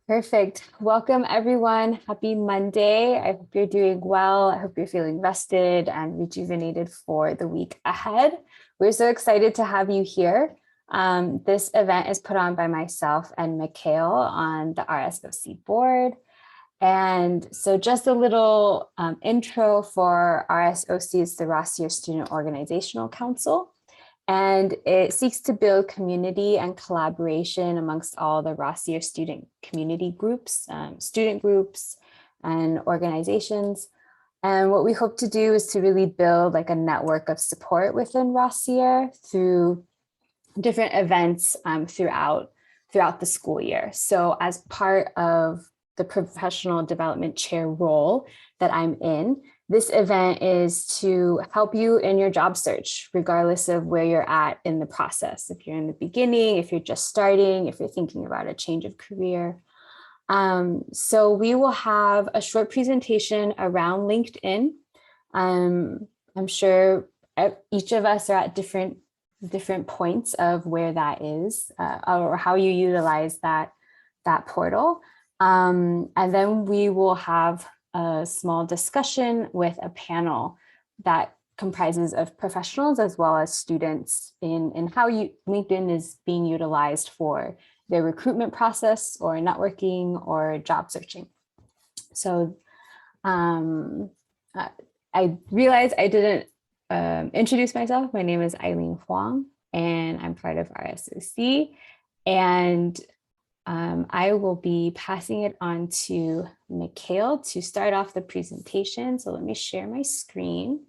Perfect. Welcome, everyone. Happy Monday. I hope you're doing well. I hope you're feeling rested and rejuvenated for the week ahead. We're so excited to have you here. This event is put on by myself and Mickael on the RSOC board. And so just a little intro for RSOC is the Rossier Student Organizational Council. And it seeks to build community and collaboration amongst all the Rossier student community groups, student groups, and organizations. And what we hope to do is to really build like a network of support within Rossier through different events throughout the school year. So as part of the professional development chair role that I'm in, this event is to help you in your job search, regardless of where you're at in the process. If you're in the beginning, if you're just starting, if you're thinking about a change of career. So we will have a short presentation around LinkedIn. I'm sure each of us are at different points of where that is or how you utilize that portal. And then we will have a small discussion with a panel that comprises of professionals as well as students in how LinkedIn is being utilized for their recruitment process or networking or job searching. So I realized I didn't introduce myself. My name is Ailene Huang, and I'm part of RSOC. And I will be passing it on to Mickael to start off the presentation. So let me share my screen.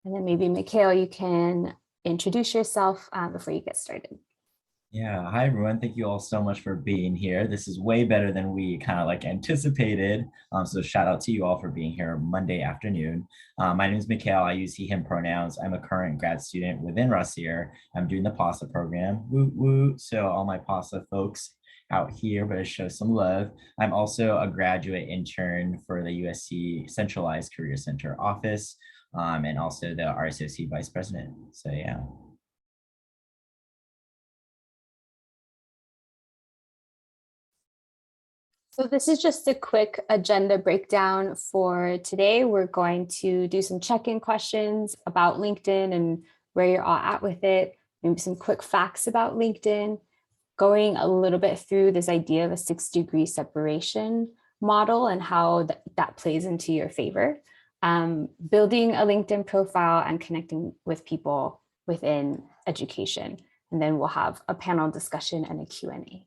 And then maybe Mickael, you can introduce yourself before you get started. Yeah, hi everyone. Thank you all so much for being here. This is way better than we kind of like anticipated. So shout out to you all for being here Monday afternoon. My name is Mickael. I use he, him pronouns. I'm a current grad student within Rossier. I'm doing the PASA program. Woo woo. So all my PASA folks out here, better show some love. I'm also a graduate intern for the USC Centralized Career Center office and also the RSOC vice president. So yeah. So this is just a quick agenda breakdown for today. We're going to do some check-in questions about LinkedIn and where you're all at with it, maybe some quick facts about LinkedIn, going a little bit through this idea of a 6-degree separation model and how that plays into your favor, building a LinkedIn profile and connecting with people within education. And then we'll have a panel discussion and a Q&A.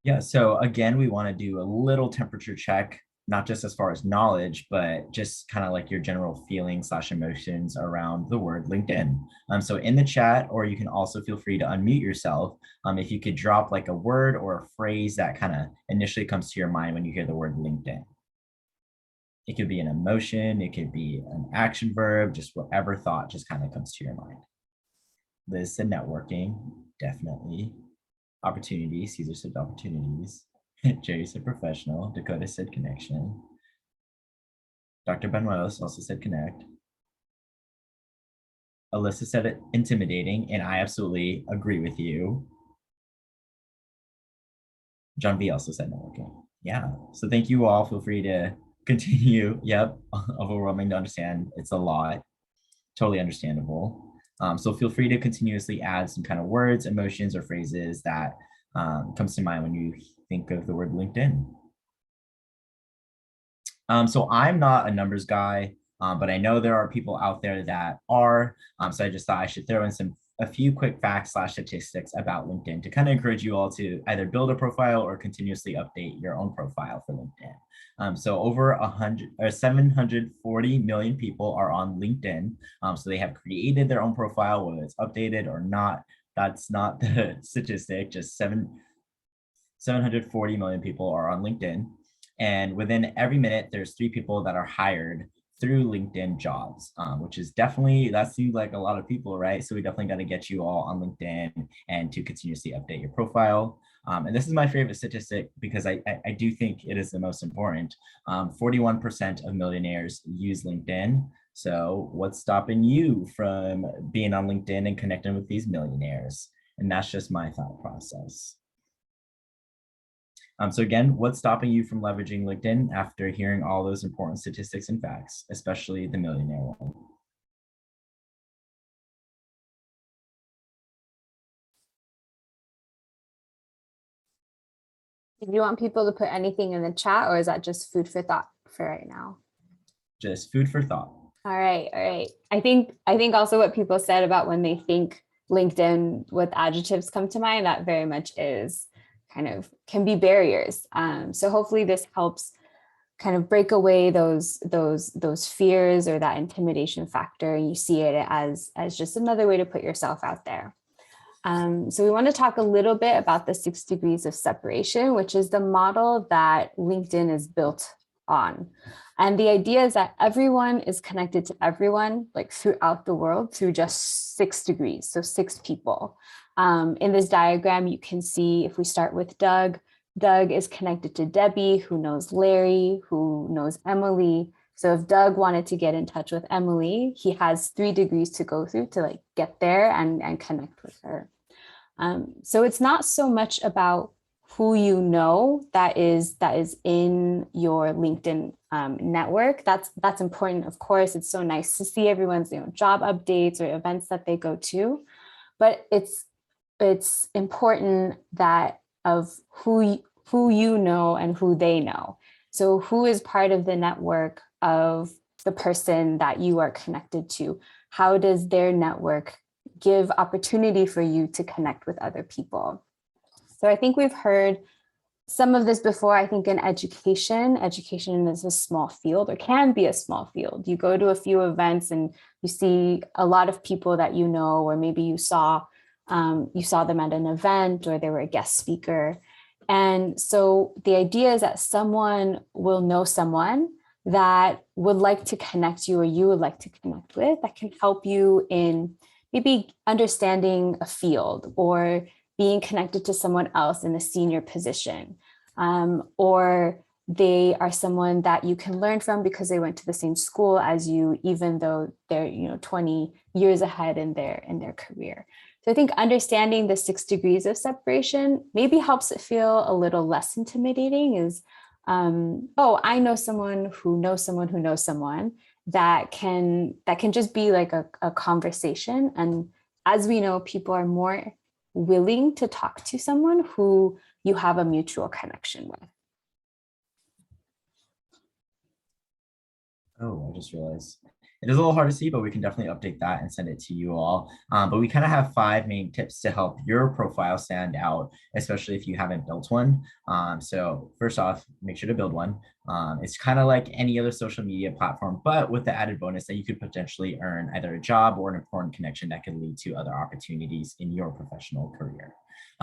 Yeah, so again, we want to do a little temperature check, not just as far as knowledge, but just kind of like your general feelings / emotions around the word LinkedIn. So in the chat, or you can also feel free to unmute yourself. If you could drop like a word or a phrase that kind of initially comes to your mind when you hear the word LinkedIn. It could be an emotion, it could be an action verb, just whatever thought just kind of comes to your mind. Liz said networking, definitely. Opportunities, Cesar said opportunities. Jerry said professional. Dakota said connection. Dr. Banuelos also said connect. Alyssa said it intimidating, and I absolutely agree with you. John B also said networking. Yeah, so thank you all. Feel free to continue. Yep, overwhelming to understand. It's a lot. Totally understandable. So feel free to continuously add some kind of words, emotions, or phrases that comes to mind when you think of the word LinkedIn. So I'm not a numbers guy, but I know there are people out there that are. So I just thought I should throw in a few quick facts / statistics about LinkedIn to kind of encourage you all to either build a profile or continuously update your own profile for LinkedIn. So over 740 million people are on LinkedIn. So they have created their own profile, whether it's updated or not. That's not the statistic, just 740 million people are on LinkedIn. And within every minute, there's 3 people that are hired through LinkedIn jobs, which is definitely, that seems like a lot of people, right? So we definitely got to get you all on LinkedIn and to continuously update your profile. And this is my favorite statistic because I do think it is the most important. 41% of millionaires use LinkedIn. So what's stopping you from being on LinkedIn and connecting with these millionaires? And that's just my thought process. So again, what's stopping you from leveraging LinkedIn after hearing all those important statistics and facts, especially the millionaire one? Do you want people to put anything in the chat, or is that just food for thought for right now? Just food for thought. All right, all right. I think also what people said about when they think LinkedIn, what adjectives come to mind, that very much is kind of can be barriers. So hopefully this helps kind of break away those fears or that intimidation factor, and you see it as just another way to put yourself out there. So we want to talk a little bit about the 6 degrees of separation, which is the model that LinkedIn is built on. And the idea is that everyone is connected to everyone, like throughout the world, through just 6 degrees, so 6 people. In this diagram, you can see if we start with Doug is connected to Debbie, who knows Larry, who knows Emily. So if Doug wanted to get in touch with Emily, he has 3 degrees to go through to like get there and connect with her. So it's not so much about who you know that is in your LinkedIn network. That's important, of course. It's so nice to see everyone's job updates or events that they go to, but it's important that of who you know and who they know. So who is part of the network of the person that you are connected to? How does their network give opportunity for you to connect with other people? So I think we've heard some of this before. I think in education is a small field, or can be a small field. You go to a few events and you see a lot of people that you know, or maybe you saw them at an event, or they were a guest speaker. And so the idea is that someone will know someone that would like to connect you, or you would like to connect with, that can help you in maybe understanding a field, or being connected to someone else in a senior position, or they are someone that you can learn from because they went to the same school as you, even though they're 20 years ahead in their career. So I think understanding the 6 degrees of separation maybe helps it feel a little less intimidating. Is I know someone who knows someone who knows someone, that can just be like a conversation. And as we know, people are more willing to talk to someone who you have a mutual connection with. Oh, I just realized it is a little hard to see, but we can definitely update that and send it to you all. But we kind of have 5 main tips to help your profile stand out, especially if you haven't built one. So first off, make sure to build one. It's kind of like any other social media platform, but with the added bonus that you could potentially earn either a job or an important connection that could lead to other opportunities in your professional career.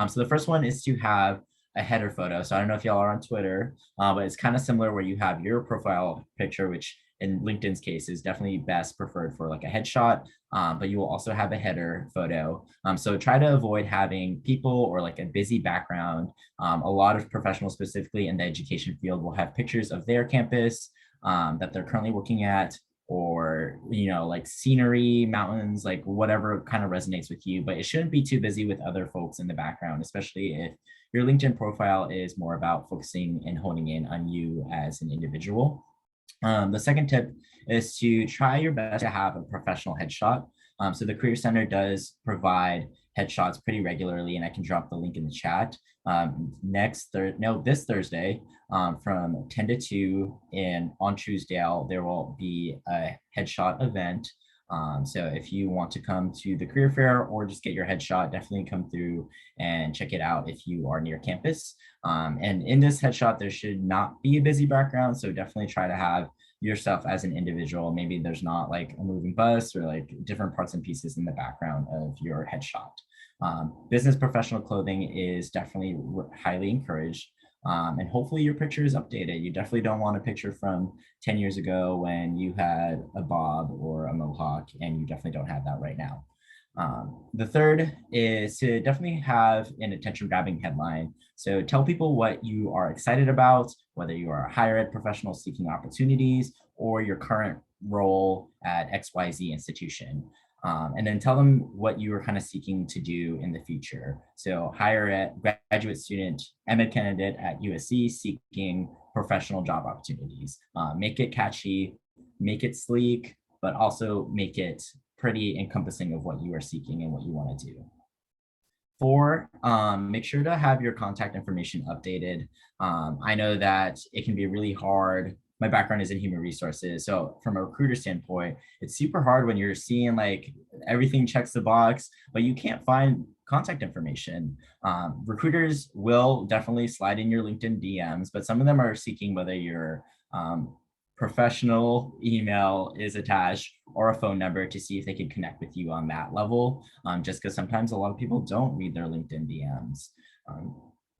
So the first one is to have a header photo. So I don't know if y'all are on Twitter, but it's kind of similar where you have your profile picture, which in LinkedIn's case is definitely best preferred for like a headshot, but you will also have a header photo. So try to avoid having people or like a busy background. A lot of professionals, specifically in the education field, will have pictures of their campus that they're currently working at, or like scenery, mountains, like whatever kind of resonates with you. But it shouldn't be too busy with other folks in the background, especially if your LinkedIn profile is more about focusing and honing in on you as an individual. The second tip is to try your best to have a professional headshot. So the Career Center does provide headshots pretty regularly, and I can drop the link in the chat. This Thursday from 10 to 2 and on Truesdale, there will be a headshot event. So if you want to come to the career fair or just get your headshot, definitely come through and check it out if you are near campus. And in this headshot, there should not be a busy background. So definitely try to have yourself as an individual. Maybe there's not like a moving bus or like different parts and pieces in the background of your headshot. Business professional clothing is definitely highly encouraged. And hopefully your picture is updated. You definitely don't want a picture from 10 years ago when you had a bob or a mohawk, and you definitely don't have that right now. The third is to definitely have an attention-grabbing headline. So tell people what you are excited about, whether you are a higher ed professional seeking opportunities or your current role at XYZ institution. And then tell them what you are kind of seeking to do in the future. So hire a graduate student, M.Ed candidate at USC seeking professional job opportunities. Make it catchy, make it sleek, but also make it pretty encompassing of what you are seeking and what you want to do. 4, make sure to have your contact information updated. I know that it can be really hard. My background is in human resources. So from a recruiter standpoint, it's super hard when you're seeing like everything checks the box, but you can't find contact information. Recruiters will definitely slide in your LinkedIn DMs, but some of them are seeking whether your professional email is attached or a phone number to see if they can connect with you on that level, just because sometimes a lot of people don't read their LinkedIn DMs.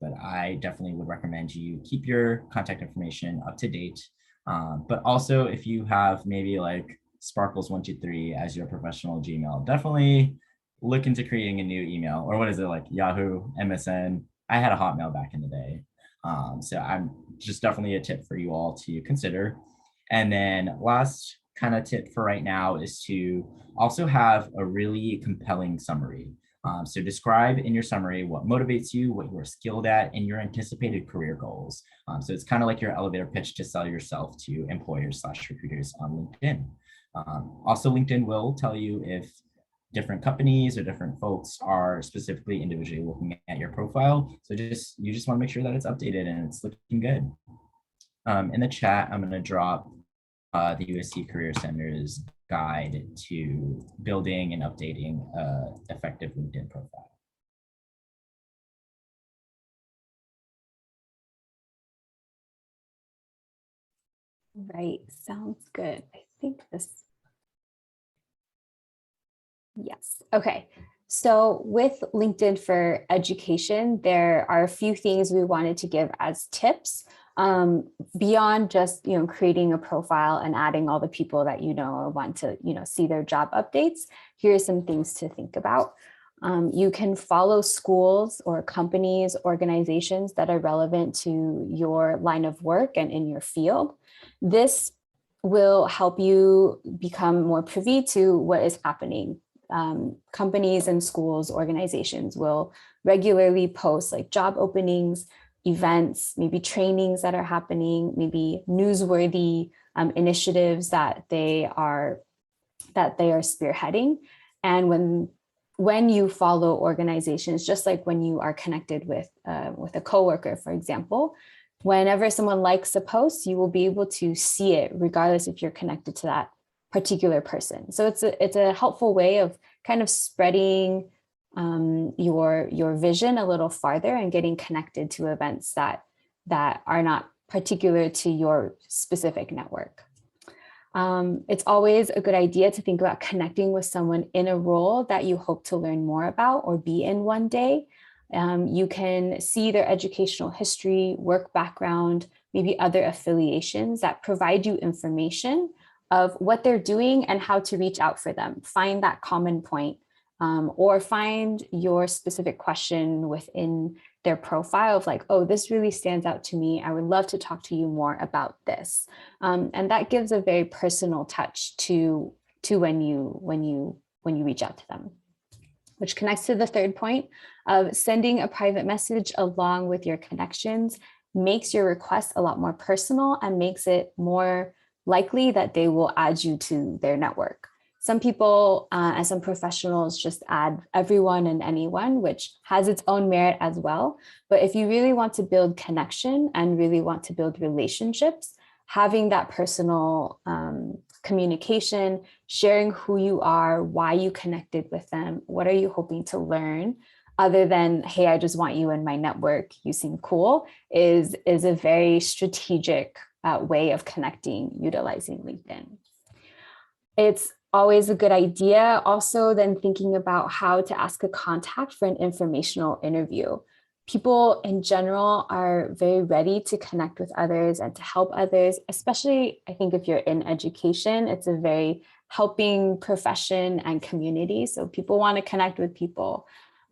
But I definitely would recommend you keep your contact information up to date. But also if you have maybe like Sparkles123 as your professional Gmail, definitely look into creating a new email, or what is it, like Yahoo, MSN. I had a Hotmail back in the day. So I'm just definitely a tip for you all to consider. And then last kind of tip for right now is to also have a really compelling summary. So describe in your summary what motivates you, what you're skilled at, and your anticipated career goals. So it's kind of like your elevator pitch to sell yourself to employers/recruiters on LinkedIn. Also, LinkedIn will tell you if different companies or different folks are specifically individually looking at your profile. So you just want to make sure that it's updated and it's looking good. In the chat, I'm going to drop the USC Career Center's guide to building and updating effective LinkedIn profile. Right, sounds good. I think this. Yes, okay. So with LinkedIn for Education, there are a few things we wanted to give as tips. Beyond just creating a profile and adding all the people that or want to see their job updates. Here are some things to think about. You can follow schools or companies, organizations that are relevant to your line of work and in your field. This will help you become more privy to what is happening. Companies and schools, organizations will regularly post like job openings, events, maybe trainings that are happening, maybe newsworthy initiatives that they are spearheading. And when you follow organizations, just like when you are connected with a coworker, for example, whenever someone likes a post, you will be able to see it regardless if you're connected to that particular person. So it's a helpful way of kind of spreading your vision a little farther and getting connected to events that are not particular to your specific network. It's always a good idea to think about connecting with someone in a role that you hope to learn more about or be in one day. You can see their educational history, work background, maybe other affiliations that provide you information of what they're doing and how to reach out for them. Find that common point, or find your specific question within their profile of like, oh, this really stands out to me. I would love to talk to you more about this. And that gives a very personal touch to when you reach out to them, which connects to the third point of sending a private message along with your connections makes your request a lot more personal and makes it more likely that they will add you to their network. Some people and some professionals just add everyone and anyone, which has its own merit as well. But if you really want to build connection and really want to build relationships, having that personal communication, sharing who you are, why you connected with them, what are you hoping to learn, other than, hey, I just want you in my network, you seem cool, is a very strategic way of connecting utilizing LinkedIn. It's always a good idea also then thinking about how to ask a contact for an informational interview. People in general are very ready to connect with others and to help others, especially I think if you're in education, it's a very helping profession and community. So people want to connect with people,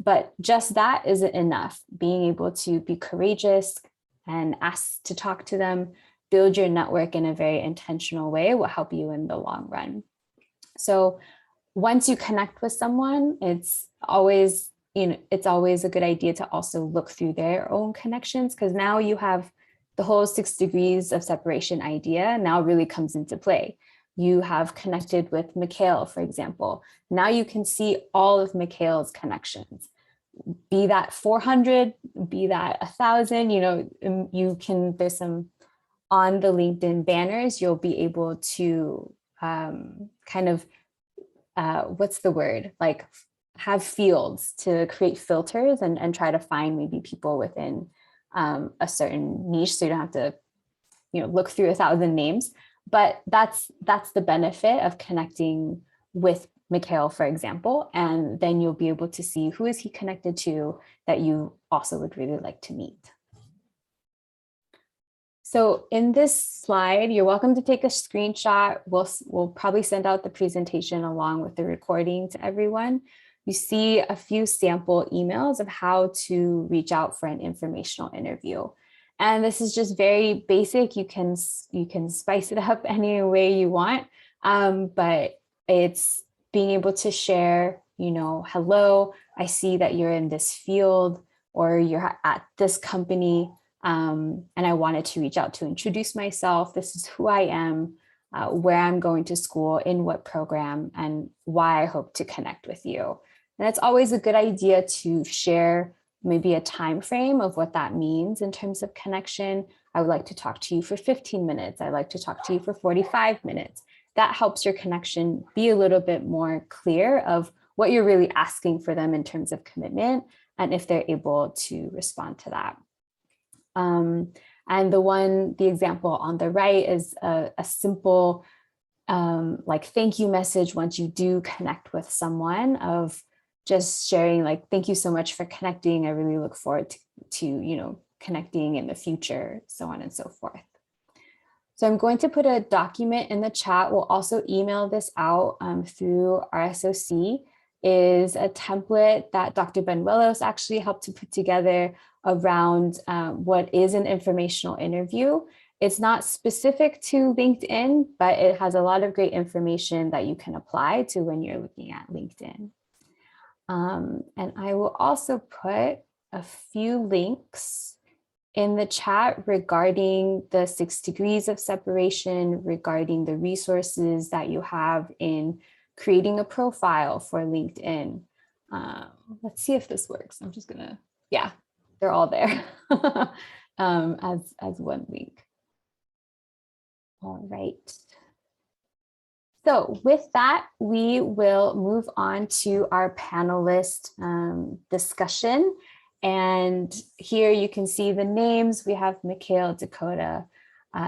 but just that isn't enough. Being able to be courageous and ask to talk to them build your network in a very intentional way will help you in the long run. So once you connect with someone, it's always a good idea to also look through their own connections, because now you have the whole 6 degrees of separation idea now really comes into play. You have connected with Mickael, for example. Now you can see all of Mickael's connections, be that 400, be that 1,000, you can, there's some on the LinkedIn banners, you'll be able to what's the word? Like have fields to create filters and try to find maybe people within a certain niche. So you don't have to, look through 1,000 names, but that's the benefit of connecting with Mickael, for example, and then you'll be able to see who is he connected to that you also would really like to meet. So in this slide, you're welcome to take a screenshot. We'll probably send out the presentation along with the recording to everyone. You see a few sample emails of how to reach out for an informational interview. And this is just very basic. You can spice it up any way you want, but it's being able to share, hello, I see that you're in this field or you're at this company. And I wanted to reach out to introduce myself. This is who I am, where I'm going to school, in what program, and why I hope to connect with you. And it's always a good idea to share maybe a time frame of what that means in terms of connection. I would like to talk to you for 15 minutes. I'd like to talk to you for 45 minutes. That helps your connection be a little bit more clear of what you're really asking for them in terms of commitment, and if they're able to respond to that. And the example on the right is a simple thank you message once you do connect with someone, of just sharing thank you so much for connecting. I really look forward to connecting in the future, so on and so forth. So I'm going to put a document in the chat. We'll also email this out through RSOC. Is a template that Dr. Banuelos actually helped to put together around what is an informational interview. It's not specific to LinkedIn, but it has a lot of great information that you can apply to when you're looking at LinkedIn. And I will also put a few links in the chat regarding the 6 degrees of separation, regarding the resources that you have in creating a profile for LinkedIn. Let's see if this works. I'm just gonna, yeah, they're all there as one link. All right. So with that, we will move on to our panelist discussion. And here you can see the names. We have Mickael, Dakota,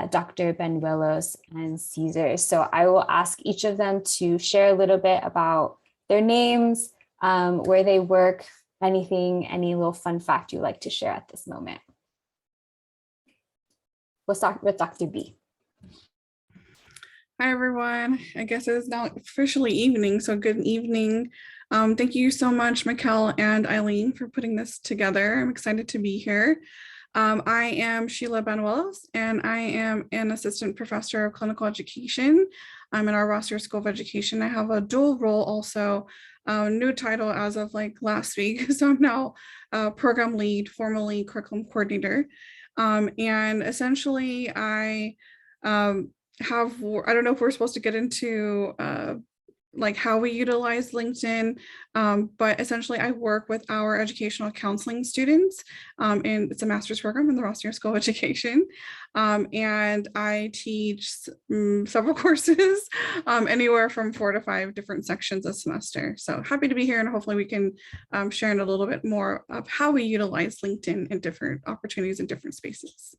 Dr. Banuelos, and Cesar. So I will ask each of them to share a little bit about their names, where they work, any little fun fact you'd like to share at this moment. We'll start with Dr. B. Hi, everyone. I guess it is now officially evening, so good evening. Thank you so much, Mickael and Ailene, for putting this together. I'm excited to be here. I am Sheila Banuelos, and I am an assistant professor of clinical education. I'm in our Rossier School of Education. I have a dual role also, new title as of last week. So I'm now program lead, formerly curriculum coordinator. And essentially I don't know if we're supposed to get into how we utilize LinkedIn, but essentially I work with our educational counseling students, and it's a master's program in the Rossier School of Education, and I teach several courses, anywhere from 4 to 5 different sections a semester. So happy to be here, and hopefully we can share a little bit more of how we utilize LinkedIn in different opportunities in different spaces.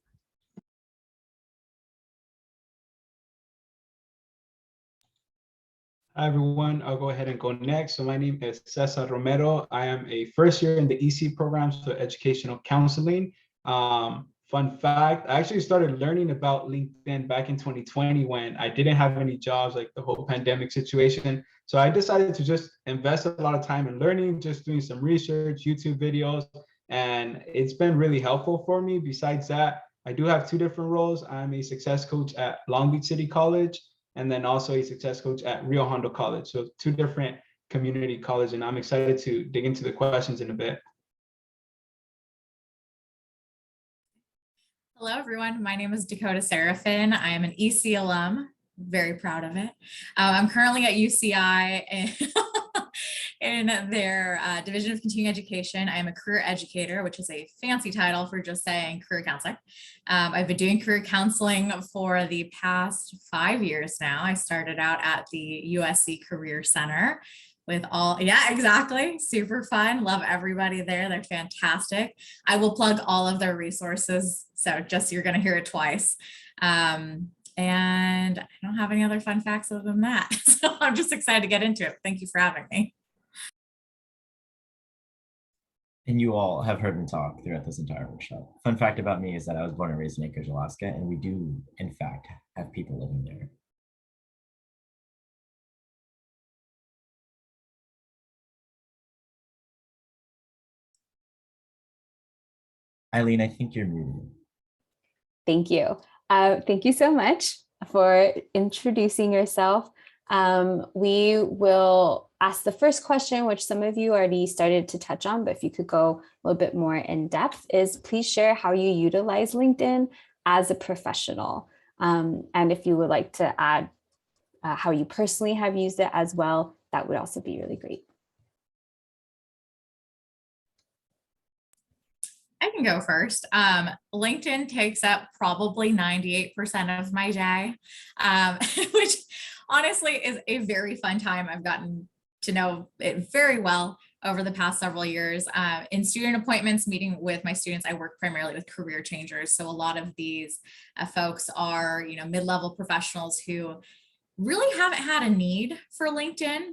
Hi, everyone. I'll go ahead and go next. So my name is Cesar Romero. I am a first year in the EC program, so educational counseling. Fun fact, I actually started learning about LinkedIn back in 2020 when I didn't have any jobs, like the whole pandemic situation. So I decided to just invest a lot of time in learning, just doing some research, YouTube videos, and it's been really helpful for me. Besides that, I do have two different roles. I'm a success coach at Long Beach City College, and then also a success coach at Rio Hondo College. So two different community colleges, and I'm excited to dig into the questions in a bit. Hello, everyone. My name is Dakota Serafin. I am an EC alum, very proud of it. I'm currently at UCI in their Division of Continuing Education. I am a career educator, which is a fancy title for just saying career counseling. I've been doing career counseling for the past 5 years now. I started out at the USC Career Center with all, yeah, exactly. Super fun. Love everybody there. They're fantastic. I will plug all of their resources. So just, you're going to hear it twice. And I don't have any other fun facts other than that. So I'm just excited to get into it. Thank you for having me. And you all have heard me talk throughout this entire workshop. Fun fact about me is that I was born and raised in Anchorage, Alaska, and we do, in fact, have people living there. Ailene, I think you're muted. Thank you. Thank you so much for introducing yourself. We will ask the first question, which some of you already started to touch on, but if you could go a little bit more in depth, is please share how you utilize LinkedIn as a professional. And if you would like to add how you personally have used it as well, that would also be really great. I can go first. LinkedIn takes up probably 98% of my day, which honestly is a very fun time. I've gotten to know it very well over the past several years. In student appointments, meeting with my students, I work primarily with career changers. So a lot of these folks are, mid-level professionals who really haven't had a need for LinkedIn.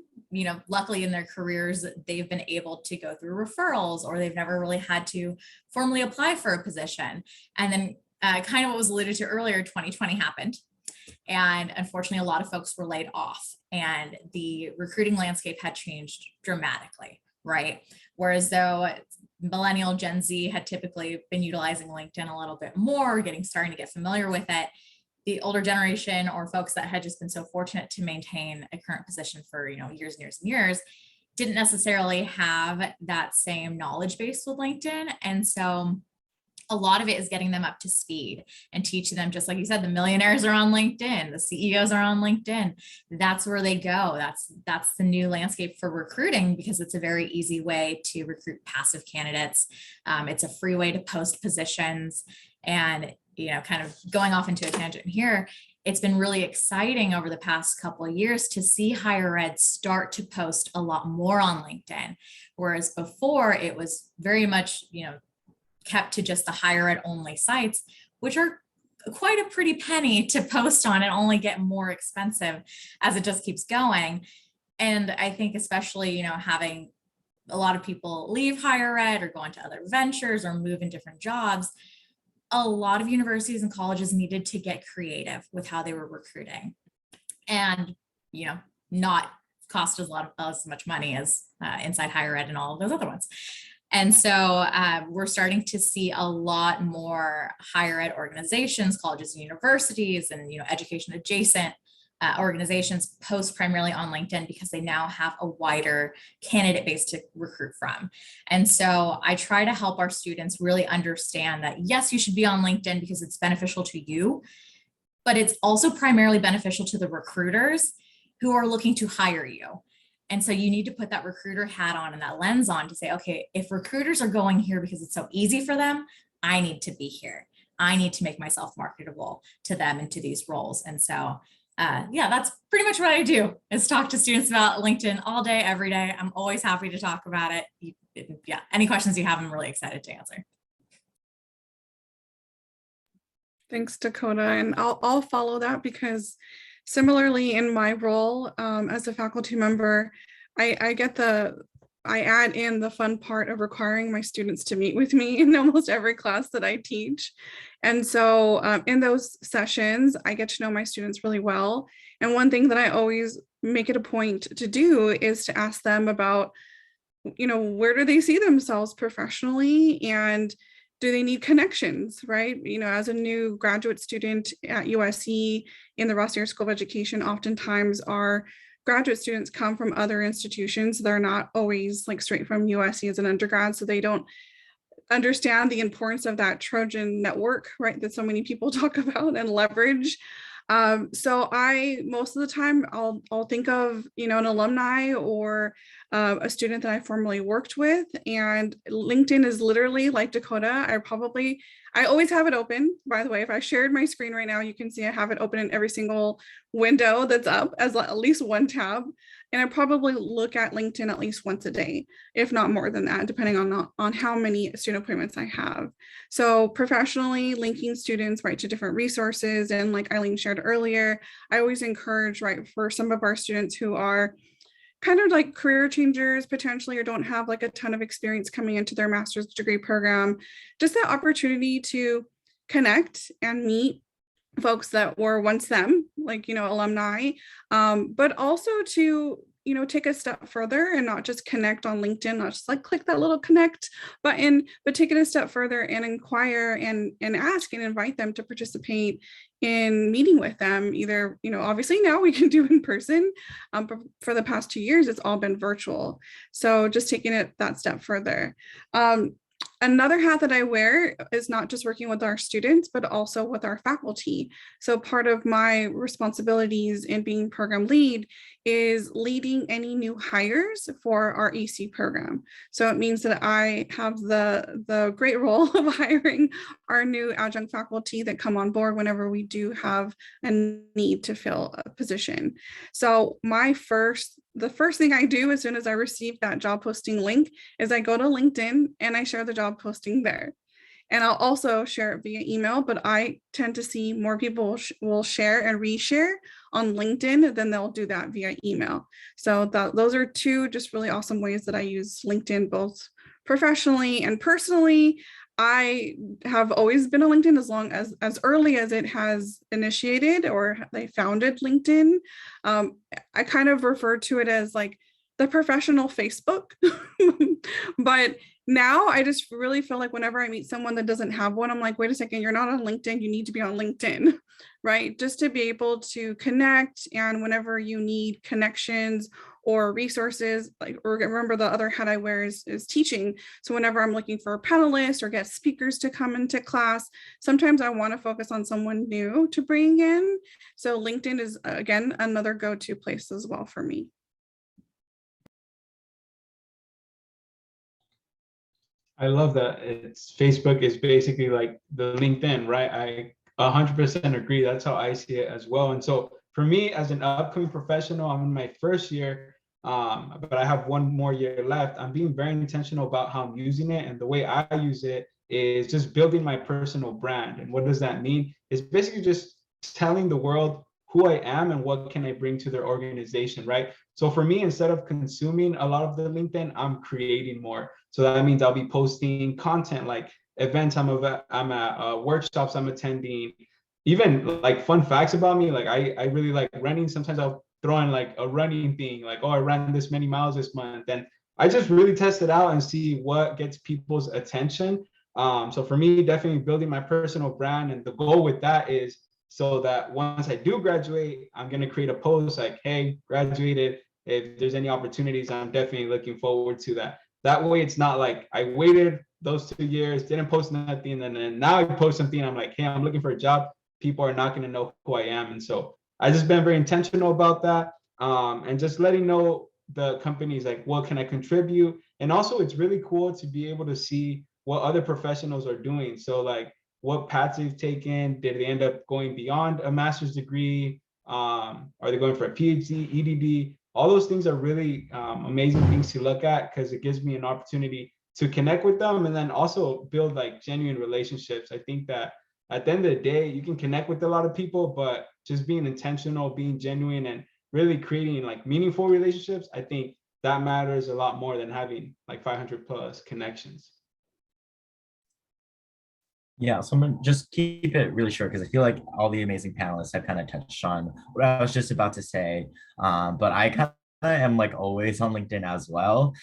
Luckily in their careers, they've been able to go through referrals, or they've never really had to formally apply for a position. And then kind of what was alluded to earlier, 2020 happened. And unfortunately, a lot of folks were laid off, and the recruiting landscape had changed dramatically, right? Whereas though millennial Gen Z had typically been utilizing LinkedIn a little bit more, starting to get familiar with it, the older generation, or folks that had just been so fortunate to maintain a current position for years and years and years, didn't necessarily have that same knowledge base with LinkedIn. And so a lot of it is getting them up to speed and teaching them, just like you said, the millionaires are on LinkedIn, the CEOs are on LinkedIn. That's where they go. That's the new landscape for recruiting, because it's a very easy way to recruit passive candidates. It's a free way to post positions. And kind of going off into a tangent here, it's been really exciting over the past couple of years to see higher ed start to post a lot more on LinkedIn. Whereas before it was very much, kept to just the higher ed only sites, which are quite a pretty penny to post on and only get more expensive as it just keeps going. And I think especially, having a lot of people leave higher ed or go into other ventures or move in different jobs, a lot of universities and colleges needed to get creative with how they were recruiting, and not cost as much money as inside higher ed and all of those other ones. And so we're starting to see a lot more higher ed organizations, colleges and universities, and education adjacent organizations post primarily on LinkedIn, because they now have a wider candidate base to recruit from. And so I try to help our students really understand that, yes, you should be on LinkedIn because it's beneficial to you, but it's also primarily beneficial to the recruiters who are looking to hire you. And so you need to put that recruiter hat on and that lens on to say, okay, if recruiters are going here because it's so easy for them, I need to be here. I need to make myself marketable to them and to these roles. And so yeah, that's pretty much what I do, is talk to students about LinkedIn all day, every day. I'm always happy to talk about it. Yeah, any questions you have, I'm really excited to answer. Thanks, Dakota. And I'll follow that, because similarly in my role as a faculty member, I add in the fun part of requiring my students to meet with me in almost every class that I teach. And so in those sessions, I get to know my students really well. And one thing that I always make it a point to do is to ask them about, where do they see themselves professionally? And do they need connections, right? You know, as a new graduate student at USC in the Rossier School of Education, oftentimes our graduate students come from other institutions. They're not always like straight from USC as an undergrad, so they don't understand the importance of that Trojan network, right? That so many people talk about and leverage. So I, most of the time, I'll think of, you know, an alumni or a student that I formerly worked with, and LinkedIn is literally like Dakota. I always have it open. By the way, if I shared my screen right now, you can see I have it open in every single window that's up as at least one tab. And I probably look at LinkedIn at least once a day, if not more than that, depending on how many student appointments I have. So professionally, linking students right to different resources, and like Ailene shared earlier, I always encourage, right, for some of our students who are kind of like career changers potentially, or don't have like a ton of experience coming into their master's degree program, just that opportunity to connect and meet folks that were once them, like, you know, alumni, but also to, you know, take a step further and not just connect on LinkedIn, not just like click that little connect button, but take it a step further and inquire and ask and invite them to participate in meeting with them. Either, you know, obviously now we can do in person, but for the past 2 years, it's all been virtual. So just taking it that step further. Another hat that I wear is not just working with our students, but also with our faculty. So part of my responsibilities in being program lead is leading any new hires for our AC program. So it means that I have the great role of hiring our new adjunct faculty that come on board whenever we do have a need to fill a position. So the first thing I do as soon as I receive that job posting link is I go to LinkedIn and I share the job posting there. And I'll also share it via email, but I tend to see more people will share and reshare on LinkedIn than they'll do that via email. So those are two just really awesome ways that I use LinkedIn, both professionally and personally. I have always been on LinkedIn as early as it has initiated or they founded LinkedIn. I kind of refer to it as like the professional Facebook, but now I just really feel like whenever I meet someone that doesn't have one, I'm like, wait a second, you're not on LinkedIn, you need to be on LinkedIn, right? Just to be able to connect, and whenever you need connections or resources, like, or remember the other hat I wear is teaching. So whenever I'm looking for panelists or guest speakers to come into class, sometimes I want to focus on someone new to bring in. So LinkedIn is, again, another go-to place as well for me. I love that. Facebook is basically like the LinkedIn, right? I 100% agree. That's how I see it as well. And so for me, as an upcoming professional, I'm in my first year, but I have one more year left. I'm being very intentional about how I'm using it. And the way I use it is just building my personal brand. And what does that mean? It's basically just telling the world who I am and what can I bring to their organization, right? So for me, instead of consuming a lot of the LinkedIn, I'm creating more. So that means I'll be posting content like events I'm at, workshops I'm attending, even like fun facts about me. Like I really like running. Sometimes I'll throw in like a running thing, like, oh, I ran this many miles this month. And I just really test it out and see what gets people's attention. So for me, definitely building my personal brand. And the goal with that is so that once I do graduate, I'm going to create a post like, hey, graduated. If there's any opportunities, I'm definitely looking forward to that. That way, it's not like I waited those 2 years, didn't post nothing, and then now I post something. I'm like, hey, I'm looking for a job. People are not going to know who I am. And so I just been very intentional about that, and just letting know the companies like, what can I contribute? And also, it's really cool to be able to see what other professionals are doing. So like, what paths they've taken. Did they end up going beyond a master's degree? Are they going for a PhD, EDD? All those things are really amazing things to look at, because it gives me an opportunity to connect with them and then also build like genuine relationships. I think that at the end of the day, you can connect with a lot of people, but just being intentional, being genuine, and really creating like meaningful relationships, I think that matters a lot more than having like 500 plus connections. Yeah, so I'm gonna just keep it really short because I feel like all the amazing panelists have kind of touched on what I was just about to say. But I kind am like always on LinkedIn as well.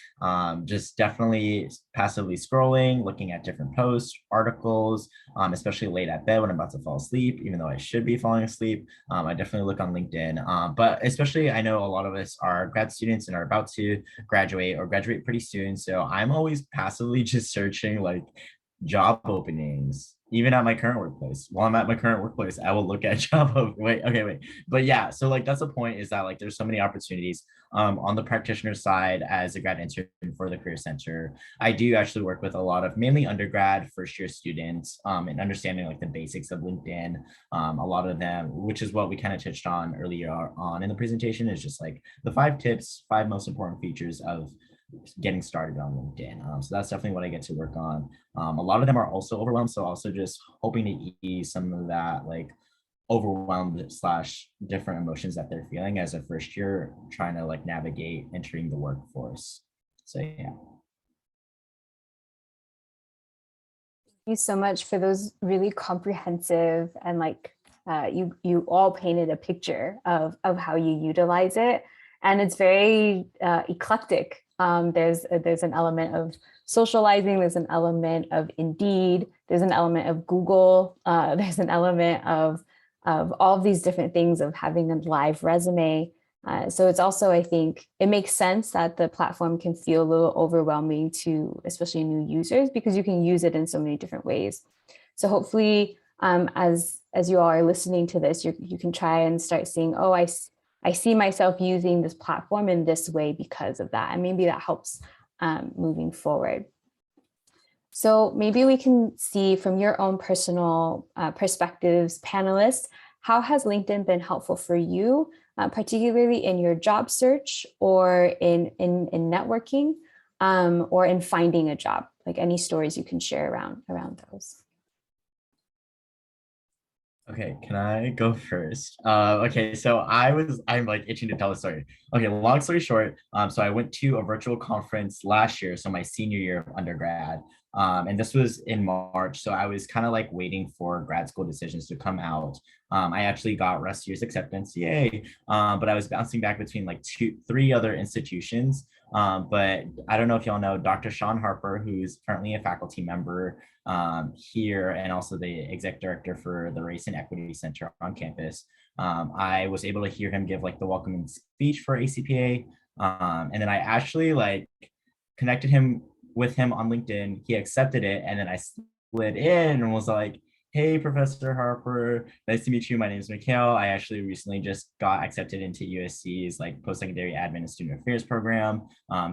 Just definitely passively scrolling, looking at different posts, articles, especially late at bed when I'm about to fall asleep, even though I should be falling asleep. I definitely look on LinkedIn, but especially I know a lot of us are grad students and are about to graduate or graduate pretty soon. So I'm always passively just searching like job openings, even at my current workplace. While I'm at my current workplace, I will look at wait. But yeah, so like that's the point, is that like there's so many opportunities on the practitioner side. As a grad intern for the Career Center, I do actually work with a lot of mainly undergrad first year students, and understanding like the basics of LinkedIn. A lot of them, which is what we kind of touched on earlier on in the presentation, is just like the 5 most important features of getting started on LinkedIn. So that's definitely what I get to work on. A lot of them are also overwhelmed, so also just hoping to ease some of that like overwhelmed / different emotions that they're feeling as a first year trying to like navigate entering the workforce. So yeah. Thank you so much for those really comprehensive and like you all painted a picture of how you utilize it, and it's very eclectic. There's an element of socializing, there's an element of Indeed, there's an element of Google, there's an element of all of these different things, of having a live resume. So it's also, I think it makes sense that the platform can feel a little overwhelming to especially new users, because you can use it in so many different ways. So hopefully, as you all are listening to this, you can try and start seeing, oh, I see myself using this platform in this way because of that. And maybe that helps moving forward. So maybe we can see from your own personal perspectives, panelists, how has LinkedIn been helpful for you, particularly in your job search or in networking, or in finding a job? Like any stories you can share around those. Okay, can I go first? Okay, so I'm like itching to tell a story. Okay, long story short, so I went to a virtual conference last year, so my senior year of undergrad, and this was in March. So I was kind of like waiting for grad school decisions to come out. I actually got Rossier's acceptance, yay! But I was bouncing back between like 3 other institutions. But I don't know if y'all know Dr. Sean Harper, who's currently a faculty member here, and also the exec director for the Race and Equity Center on campus. I was able to hear him give like the welcoming speech for ACPA. And then I actually like connected with him on LinkedIn. He accepted it, and then I slid in and was like, hey, Professor Harper, nice to meet you. My name is Mickael. I actually recently just got accepted into USC's like post-secondary admin and student affairs program.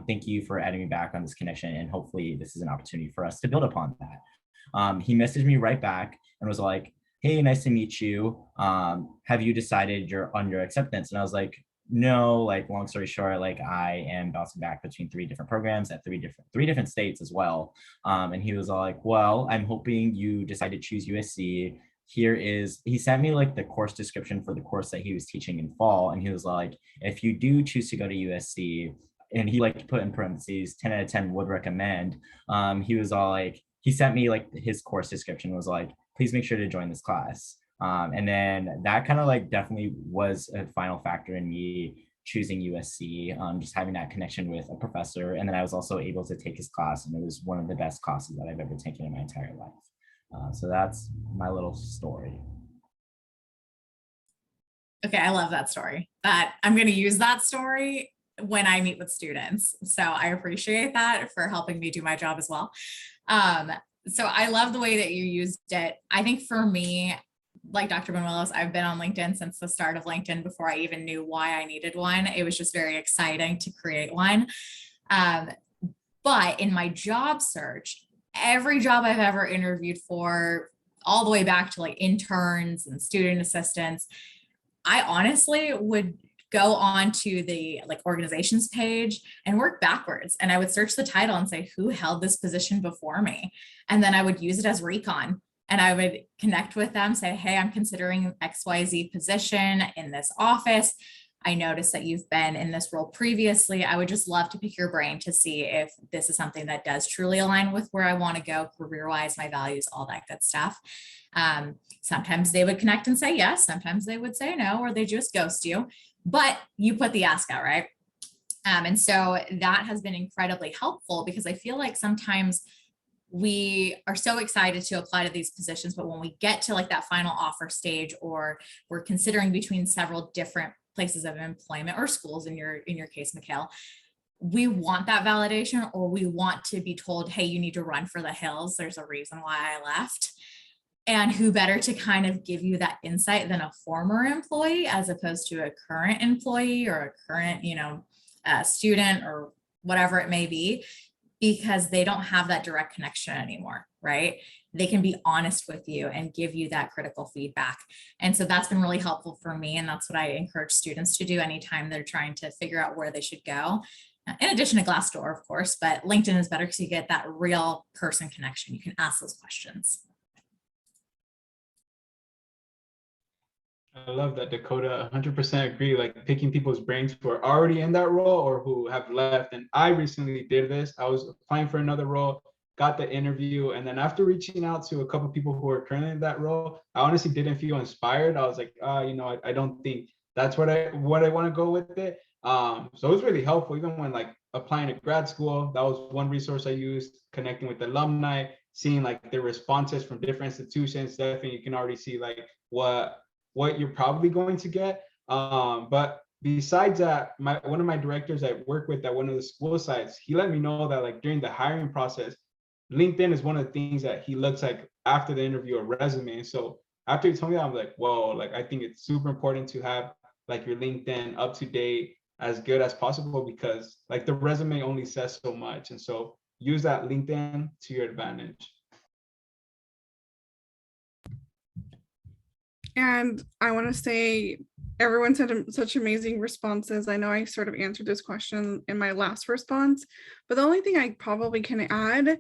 Thank you for adding me back on this connection, and hopefully this is an opportunity for us to build upon that. He messaged me right back and was like, hey, nice to meet you. Have you decided on your acceptance? And I was like, no, like long story short, like I am bouncing back between 3 different programs at 3 different states as well. And he was all like, well, I'm hoping you decide to choose USC. He sent me like the course description for the course that he was teaching in fall. And he was like, if you do choose to go to USC, and he like put in parentheses, 10 out of 10 would recommend. He was all like, he sent me like his course description was like, please make sure to join this class. And then that kind of like definitely was a final factor in me choosing USC, just having that connection with a professor. And then I was also able to take his class, and it was one of the best classes that I've ever taken in my entire life. So that's my little story. Okay, I love that story. I'm going to use that story when I meet with students. So I appreciate that for helping me do my job as well. So I love the way that you used it. I think for me, like Dr. Banuelos, I've been on LinkedIn since the start of LinkedIn before I even knew why I needed one. It was just very exciting to create one. But in my job search, every job I've ever interviewed for, all the way back to like interns and student assistants, I honestly would go on to the like organizations page and work backwards. And I would search the title and say, who held this position before me? And then I would use it as recon. And I would connect with them, say, hey, I'm considering XYZ position in this office. I noticed that you've been in this role previously. I would just love to pick your brain to see if this is something that does truly align with where I want to go career-wise, my values, all that good stuff. Sometimes they would connect and say yes. Sometimes they would say no, or they just ghost you. But you put the ask out, right? And so that has been incredibly helpful, because I feel like sometimes we are so excited to apply to these positions, but when we get to like that final offer stage, or we're considering between several different places of employment or schools, in your case, Mickael, we want that validation, or we want to be told, hey, you need to run for the hills. There's a reason why I left. And who better to kind of give you that insight than a former employee, as opposed to a current employee or a current, student or whatever it may be, because they don't have that direct connection anymore, right? They can be honest with you and give you that critical feedback. And so that's been really helpful for me. And that's what I encourage students to do anytime they're trying to figure out where they should go. In addition to Glassdoor, of course, but LinkedIn is better because you get that real person connection. You can ask those questions. I love that, Dakota. 100% agree. Like picking people's brains who are already in that role or who have left. And I recently did this. I was applying for another role, got the interview, and then after reaching out to a couple of people who are currently in that role, I honestly didn't feel inspired. I was like, I don't think that's what I want to go with it. So it was really helpful, even when like applying to grad school. That was one resource I used, connecting with alumni, seeing like their responses from different institutions. Definitely, you can already see like what you're probably going to get. But besides that, one of my directors I work with at one of the school sites, he let me know that like during the hiring process, LinkedIn is one of the things that he looks like after the interview, a resume. And so after he told me that, I'm like, whoa, like I think it's super important to have like your LinkedIn up to date, as good as possible, because like the resume only says so much. And so use that LinkedIn to your advantage. And I want to say, everyone said such amazing responses. I know I sort of answered this question in my last response, but the only thing I probably can add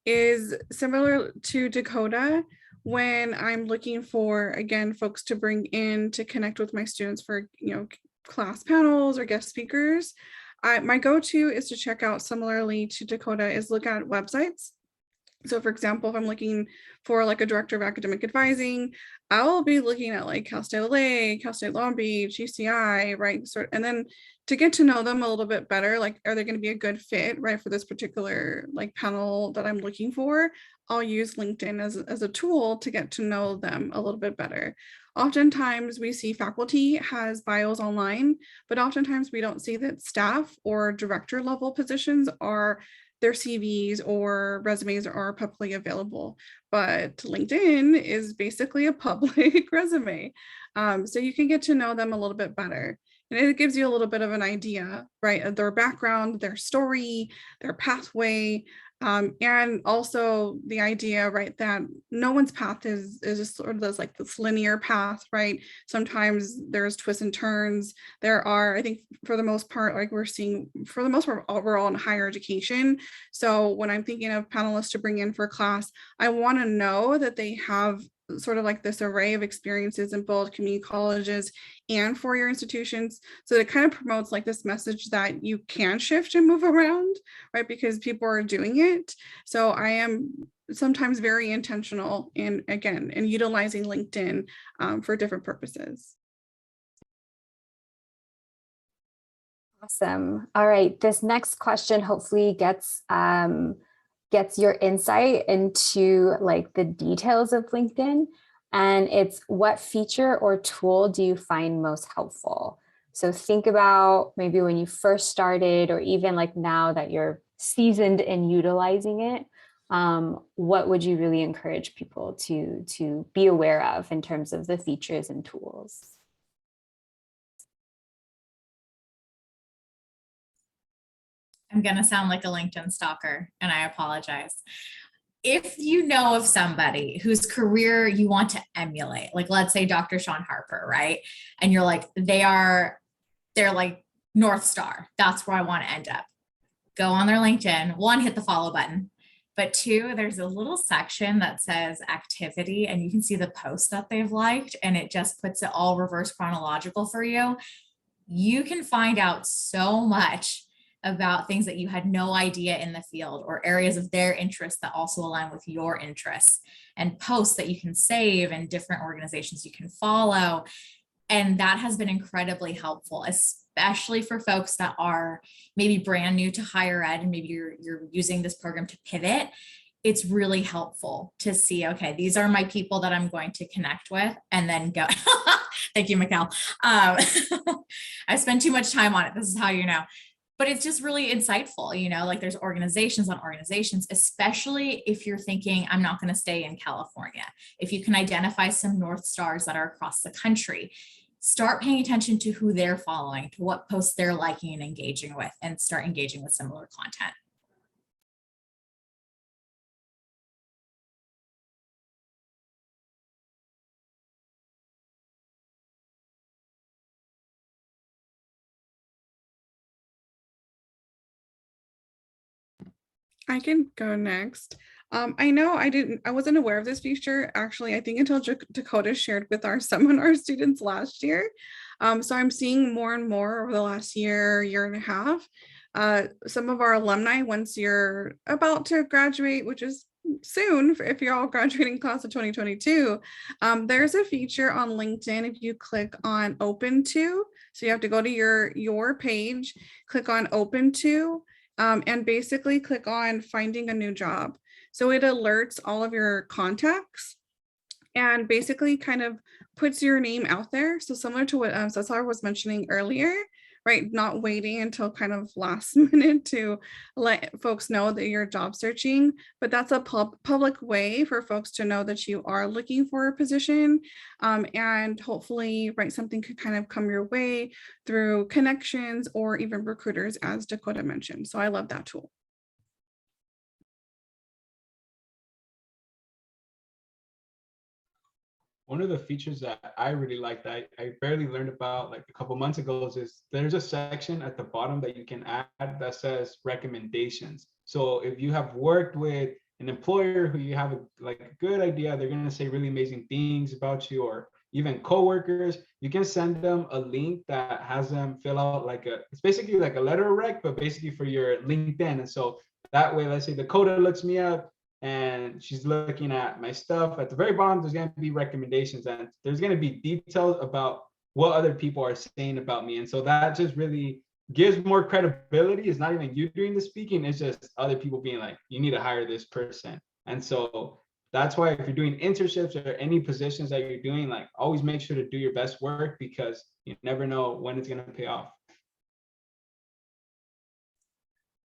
is similar to Dakota. When I'm looking for, again, folks to bring in to connect with my students for, class panels or guest speakers, my go-to is to check out, similarly to Dakota, is look at websites. So for example, if I'm looking for like a director of academic advising, I will be looking at like Cal State LA, Cal State Long Beach, UCI, right? And then to get to know them a little bit better, like, are they going to be a good fit, right, for this particular like panel that I'm looking for? I'll use LinkedIn as a tool to get to know them a little bit better. Oftentimes we see faculty has bios online, but oftentimes we don't see that staff or director level positions are their CVs or resumes are publicly available, but LinkedIn is basically a public resume. So you can get to know them a little bit better. And it gives you a little bit of an idea, right, of their background, their story, their pathway, and also the idea, right, that no one's path is just sort of this linear path, right? Sometimes there's twists and turns. There are, I think, for the most part, like we're seeing, for the most part, overall in higher education. So when I'm thinking of panelists to bring in for class, I want to know that they have sort of like this array of experiences in both community colleges and four-year institutions. So it kind of promotes like this message that you can shift and move around, right? Because people are doing it. So I am sometimes very intentional in utilizing LinkedIn for different purposes. Awesome. All right. This next question hopefully gets your insight into like the details of LinkedIn. And it's, what feature or tool do you find most helpful? So think about maybe when you first started, or even like now that you're seasoned in utilizing it, what would you really encourage people to be aware of in terms of the features and tools? I'm going to sound like a LinkedIn stalker, and I apologize. If you know of somebody whose career you want to emulate, like let's say Dr. Sean Harper, right? And you're like, they're like North Star. That's where I want to end up. Go on their LinkedIn. One, hit the follow button. But two, there's a little section that says activity, and you can see the posts that they've liked, and it just puts it all reverse chronological for you. You can find out so much about things that you had no idea in the field, or areas of their interest that also align with your interests, and posts that you can save, and different organizations you can follow. And that has been incredibly helpful, especially especially for folks that are maybe brand new to higher ed and maybe you're using this program to pivot. It's really helpful to see, okay, these are my people that I'm going to connect with and then go. Thank you, Mickael. I spend too much time on it. This is how you know. But it's just really insightful, you know, like there's organizations on organizations, especially if you're thinking, I'm not going to stay in California. If you can identify some North Stars that are across the country, start paying attention to who they're following, to what posts they're liking and engaging with, and start engaging with similar content. I can go next. I know I wasn't aware of this feature actually, I think until Dakota shared with our seminar students last year. So I'm seeing more and more over the last year and a half. Some of our alumni, once you're about to graduate, which is soon, if you're all graduating class of 2022, there's a feature on LinkedIn if you click on open to. So you have to go to your page, click on open to, and basically click on finding a new job. So it alerts all of your contacts and basically kind of puts your name out there. So similar to what Cesar was mentioning earlier, right? Not waiting until kind of last minute to let folks know that you're job searching, but that's a public way for folks to know that you are looking for a position, and hopefully, right, something could kind of come your way through connections or even recruiters, as Dakota mentioned. So I love that tool. One of the features that I really like that I barely learned about like a couple months ago is there's a section at the bottom that you can add that says recommendations. So if you have worked with an employer who you have a good idea, they're going to say really amazing things about you, or even coworkers, you can send them a link that has them fill out it's basically like a letter of rec, but basically for your LinkedIn. And so that way, let's say Dakota looks me up and she's looking at my stuff. At the very bottom, there's going to be recommendations, and there's going to be details about what other people are saying about me. And so that just really gives more credibility. It's not even you doing the speaking, it's just other people being like, you need to hire this person. And so that's why if you're doing internships or any positions that you're doing, like always make sure to do your best work, because you never know when it's going to pay off.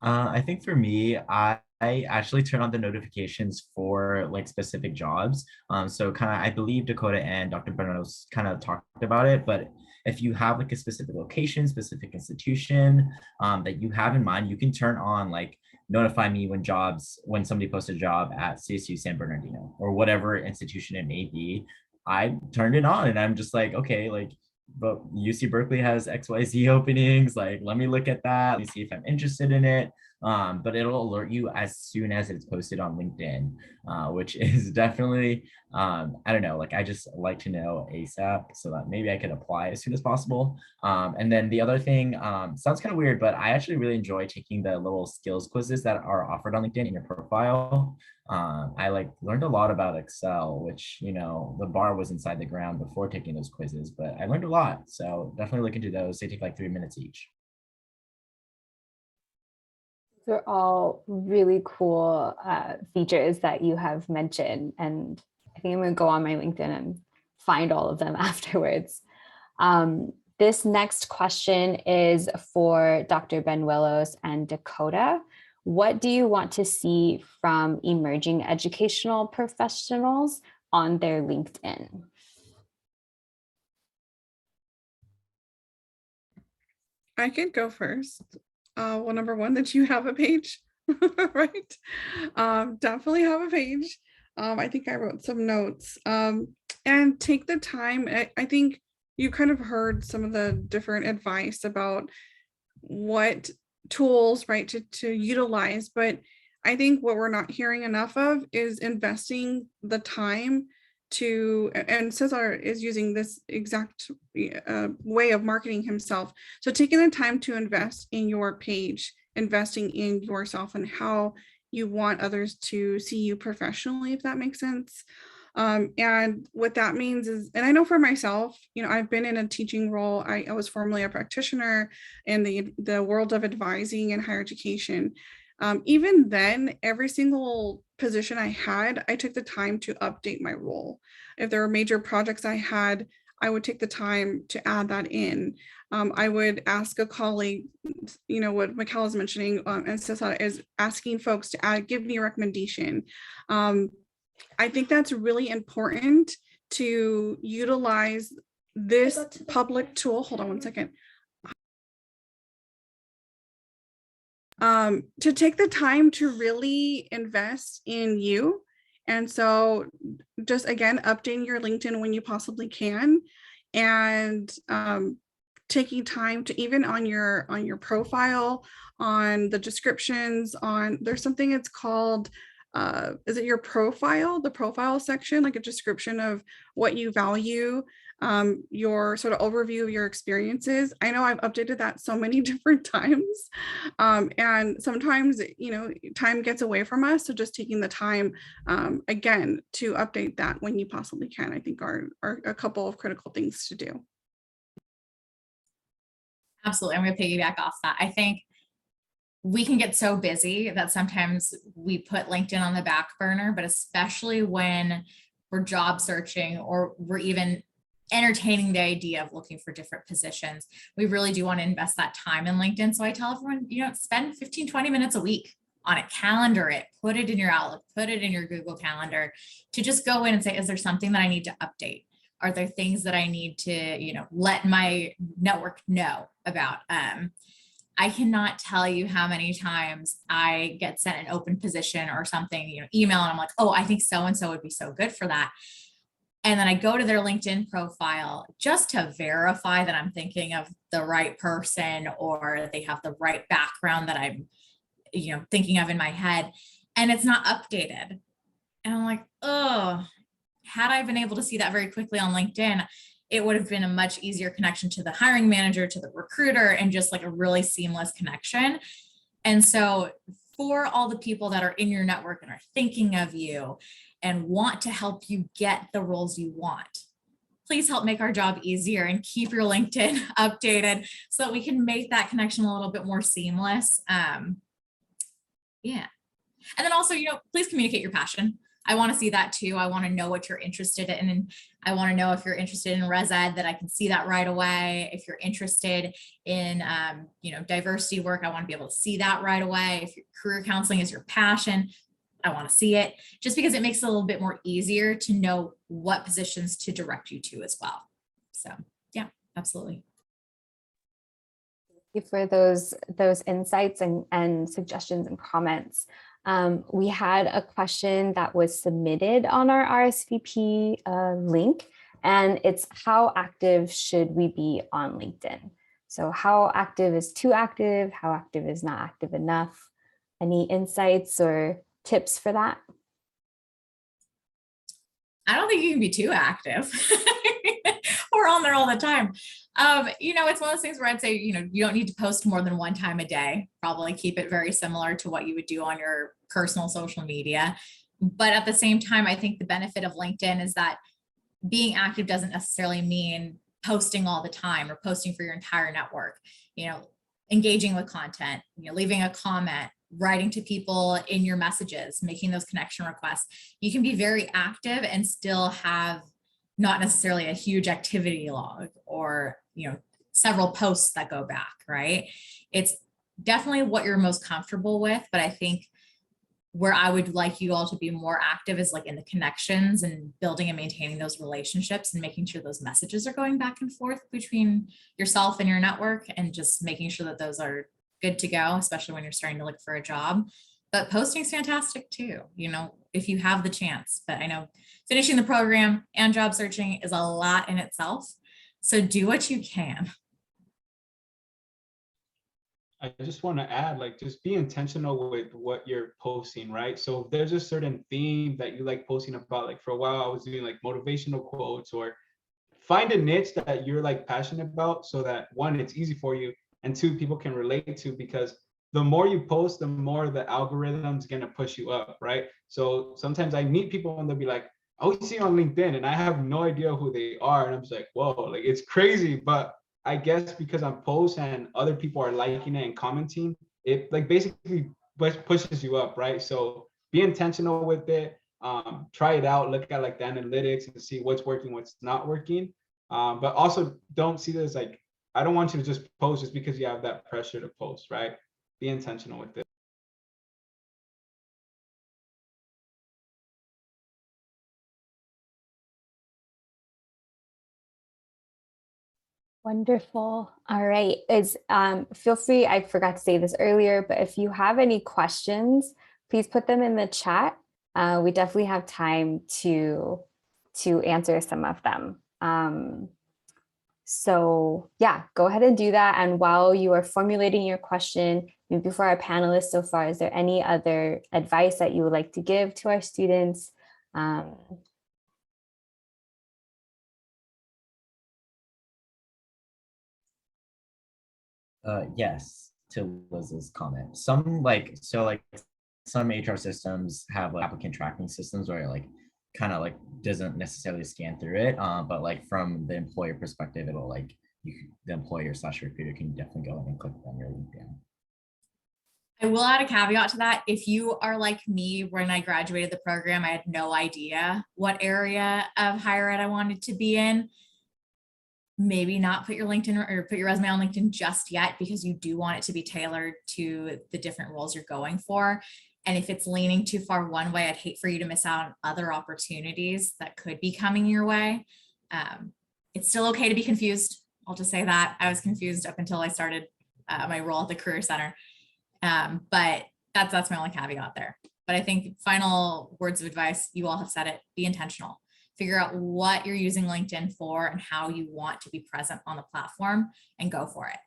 I think for me, I actually turn on the notifications for like specific jobs. So kind of, I believe Dakota and Dr. Banuelos kind of talked about it, but if you have like a specific location, specific institution that you have in mind, you can turn on like notify me when somebody posts a job at CSU San Bernardino or whatever institution it may be. I turned it on and I'm just like, okay, like, but UC Berkeley has XYZ openings. Like, let me look at that. Let me see if I'm interested in it. But it'll alert you as soon as it's posted on LinkedIn, which is definitely, I don't know, like I just like to know ASAP so that maybe I can apply as soon as possible. And then the other thing, sounds kind of weird, but I actually really enjoy taking the little skills quizzes that are offered on LinkedIn in your profile. I learned a lot about Excel, which, you know, the bar was inside the ground before taking those quizzes, but I learned a lot. So definitely look into those. They take like 3 minutes each. These are all really cool features that you have mentioned. And I think I'm going to go on my LinkedIn and find all of them afterwards. This next question is for Dr. Banuelos and Dakota. What do you want to see from emerging educational professionals on their LinkedIn? I can go first. Well, number one, that you have a page, right? Definitely have a page. I think I wrote some notes, and take the time. I think you kind of heard some of the different advice about what tools, right, to utilize, but I think what we're not hearing enough of is investing the time to, and Cesar is using this exact way of marketing himself. So taking the time to invest in your page, investing in yourself and how you want others to see you professionally, if that makes sense. And what that means is, and I know for myself, I've been in a teaching role. I was formerly a practitioner in the world of advising and higher education. Even then, every single position I had, I took the time to update my role. If there were major projects I had, I would take the time to add that in. I would ask a colleague, what Mickael is mentioning, and Cesar is asking folks to give me a recommendation. I think that's really important to utilize this public tool. Hold on one second. To take the time to really invest in you. And so just again, updating your LinkedIn when you possibly can, and taking time to, even on your profile, on the descriptions, there's something it's called, is it your profile, the profile section, like a description of what you value, your sort of overview of your experiences. I know I've updated that so many different times. And sometimes, time gets away from us. So just taking the time, again, to update that when you possibly can, I think are a couple of critical things to do. Absolutely. I'm going to piggyback off that. I think we can get so busy that sometimes we put LinkedIn on the back burner, but especially when we're job searching or we're even entertaining the idea of looking for different positions, we really do want to invest that time in LinkedIn. So I tell everyone, spend 15, 20 minutes a week on it, calendar it, put it in your Outlook, put it in your Google Calendar, to just go in and say, is there something that I need to update? Are there things that I need to, let my network know about? I cannot tell you how many times I get sent an open position or something, email, and I'm like, oh, I think so-and-so would be so good for that. And then I go to their LinkedIn profile just to verify that I'm thinking of the right person, or they have the right background that I'm, thinking of in my head, and it's not updated. And I'm like, oh, had I been able to see that very quickly on LinkedIn, it would have been a much easier connection to the hiring manager, to the recruiter, and just like a really seamless connection. And so for all the people that are in your network and are thinking of you and want to help you get the roles you want, please help make our job easier and keep your LinkedIn updated so that we can make that connection a little bit more seamless. Yeah. And then also, please communicate your passion. I want to see that too. I want to know what you're interested in. And I want to know if you're interested in res ed, that I can see that right away. If you're interested in, diversity work, I want to be able to see that right away. If your career counseling is your passion, I want to see it, just because it makes it a little bit more easier to know what positions to direct you to as well. So yeah, absolutely. Thank you for those insights and suggestions and comments. We had a question that was submitted on our RSVP link, and it's how active should we be on LinkedIn? So how active is too active? How active is not active enough? Any insights or tips for that? I don't think you can be too active. We're on there all the time. It's one of those things where I'd say, you don't need to post more than one time a day. Probably keep it very similar to what you would do on your personal social media. But at the same time, I think the benefit of LinkedIn is that being active doesn't necessarily mean posting all the time or posting for your entire network. Engaging with content, leaving a comment, writing to people in your messages, making those connection requests. You can be very active and still have not necessarily a huge activity log or, several posts that go back, right? It's definitely what you're most comfortable with. But I think where I would like you all to be more active is like in the connections and building and maintaining those relationships and making sure those messages are going back and forth between yourself and your network, and just making sure that those are good to go, especially when you're starting to look for a job. But posting is fantastic too, if you have the chance. But I know finishing the program and job searching is a lot in itself. So do what you can. I just want to add, just be intentional with what you're posting, right? So if there's a certain theme that you like posting about, for a while I was doing motivational quotes, or find a niche that you're passionate about, so that one, it's easy for you, and two, people can relate to, because the more you post, the more the algorithm's going to push you up, right? So sometimes I meet people and they'll be like, always see on LinkedIn and I have no idea who they are. And I'm just like, whoa, like it's crazy. But I guess because I'm posts and other people are liking it and commenting, it like basically pushes you up, right? So be intentional with it. Try it out, look at like the analytics and see what's working, what's not working. But also don't see this like, I don't want you to just post just because you have that pressure to post, right? Be intentional with it. Wonderful. All right. Feel free, I forgot to say this earlier, but if you have any questions, please put them in the chat. We definitely have time to answer some of them. So yeah, go ahead and do that. And while you are formulating your question, maybe for our panelists so far, is there any other advice that you would like to give to our students? Yes, to Liz's comment. Some some HR systems have like applicant tracking systems where it like kind of like doesn't necessarily scan through it. But like from the employer perspective, it'll like the employer / recruiter can definitely go in and click on your LinkedIn. I will add a caveat to that. If you are like me, when I graduated the program, I had no idea what area of higher ed I wanted to be in. Maybe not put your LinkedIn or put your resume on LinkedIn just yet, because you do want it to be tailored to the different roles you're going for. And if it's leaning too far one way, I'd hate for you to miss out on other opportunities that could be coming your way. It's still okay to be confused. I'll just say that. I was confused up until I started my role at the Career Center. But that's my only caveat there. But I think final words of advice, you all have said it, be intentional. Figure out what you're using LinkedIn for and how you want to be present on the platform, and go for it.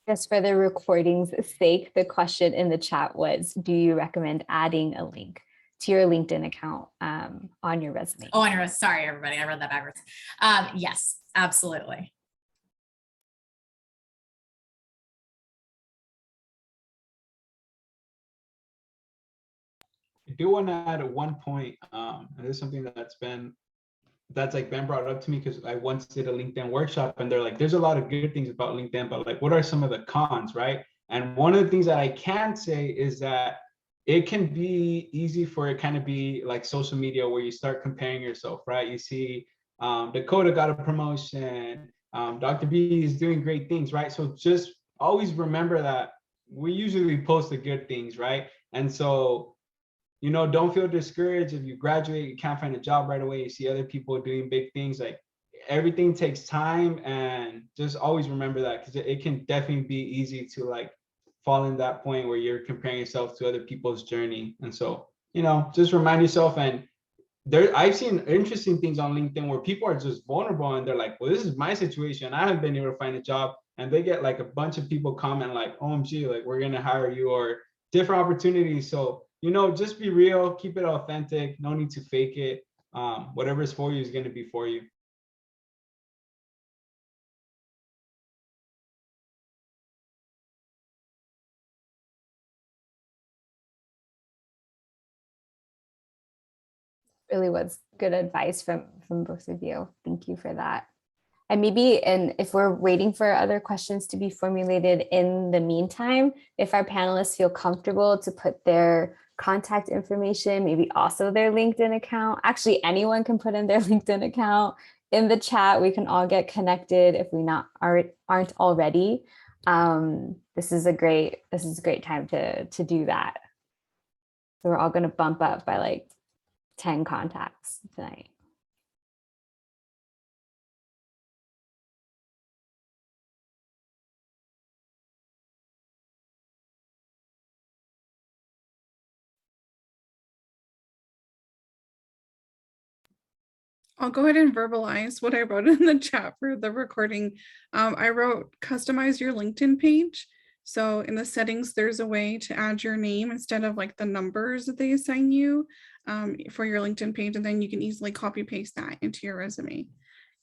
Just for the recording's sake, the question in the chat was, do you recommend adding a link to your LinkedIn account on your resume? Oh, on your resume. Sorry, everybody. I read that backwards. Yes, absolutely. I do want to add at one point, and this is something that's been brought up to me because I once did a LinkedIn workshop and they're like, there's a lot of good things about LinkedIn, but like, what are some of the cons, right? And one of the things that I can say is that it can be easy for it kind of be like social media where you start comparing yourself, right? You see Dakota got a promotion, Dr. B is doing great things, right? So just always remember that we usually post the good things, right? And so, you know, don't feel discouraged if you graduate, you can't find a job right away. You see other people doing big things. Like everything takes time, and just always remember that, because it can definitely be easy to like fall in that point where you're comparing yourself to other people's journey. And so, you know, just remind yourself. And I've seen interesting things on LinkedIn where people are just vulnerable and they're like, well, this is my situation. I haven't been able to find a job. And they get like a bunch of people comment like, OMG, like we're going to hire you, or different opportunities. So, you know, just be real, keep it authentic. No need to fake it. Whatever is for you is going to be for you. Really was good advice from both of you. Thank you for that. And maybe, and if we're waiting for other questions to be formulated in the meantime, if our panelists feel comfortable to put their contact information, maybe also their LinkedIn account, actually anyone can put in their LinkedIn account in the chat. We can all get connected if we aren't already. This is a great time to do that. So we're all going to bump up by like 10 contacts tonight. I'll go ahead and verbalize what I wrote in the chat for the recording. I wrote customize your LinkedIn page. So in the settings, there's a way to add your name instead of like the numbers that they assign you for your LinkedIn page. And then you can easily copy paste that into your resume.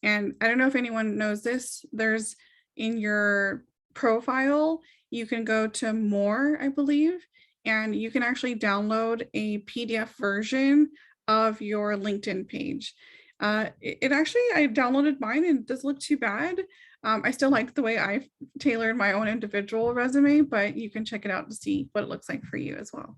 And I don't know if anyone knows this, there's in your profile, you can go to more, I believe, and you can actually download a PDF version of your LinkedIn page. It actually, I downloaded mine and it doesn't look too bad. I still like the way I tailored my own individual resume, but you can check it out to see what it looks like for you as well.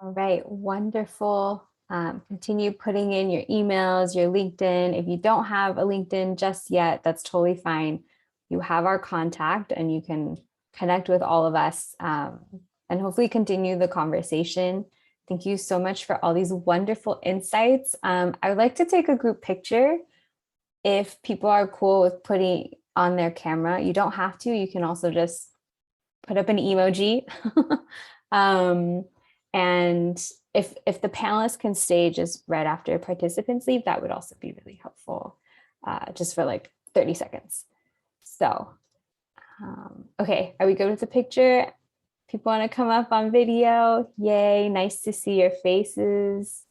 All right, wonderful. Continue putting in your emails, your LinkedIn. If you don't have a LinkedIn just yet, that's totally fine. You have our contact and you can connect with all of us and hopefully continue the conversation. Thank you so much for all these wonderful insights. I would like to take a group picture if people are cool with putting on their camera. You don't have to, you can also just put up an emoji. And if the panelists can stay just right after participants leave, that would also be really helpful, just for like 30 seconds. So, okay, are we good with the picture? People want to come up on video? Yay, nice to see your faces.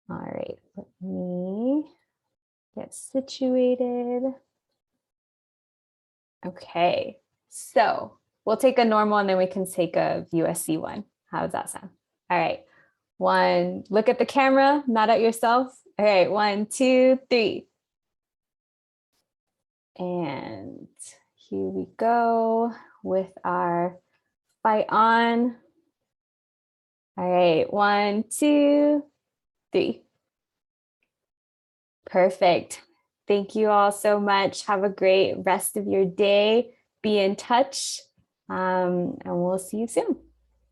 All right, let me get situated. Okay, so we'll take a normal and then we can take a USC one. How does that sound? All right, one, look at the camera, not at yourself. All right, 1, 2, 3. And here we go with our fight on. All right, 1, 2, 3. Perfect. Thank you all so much. Have a great rest of your day. Be in touch, and we'll see you soon.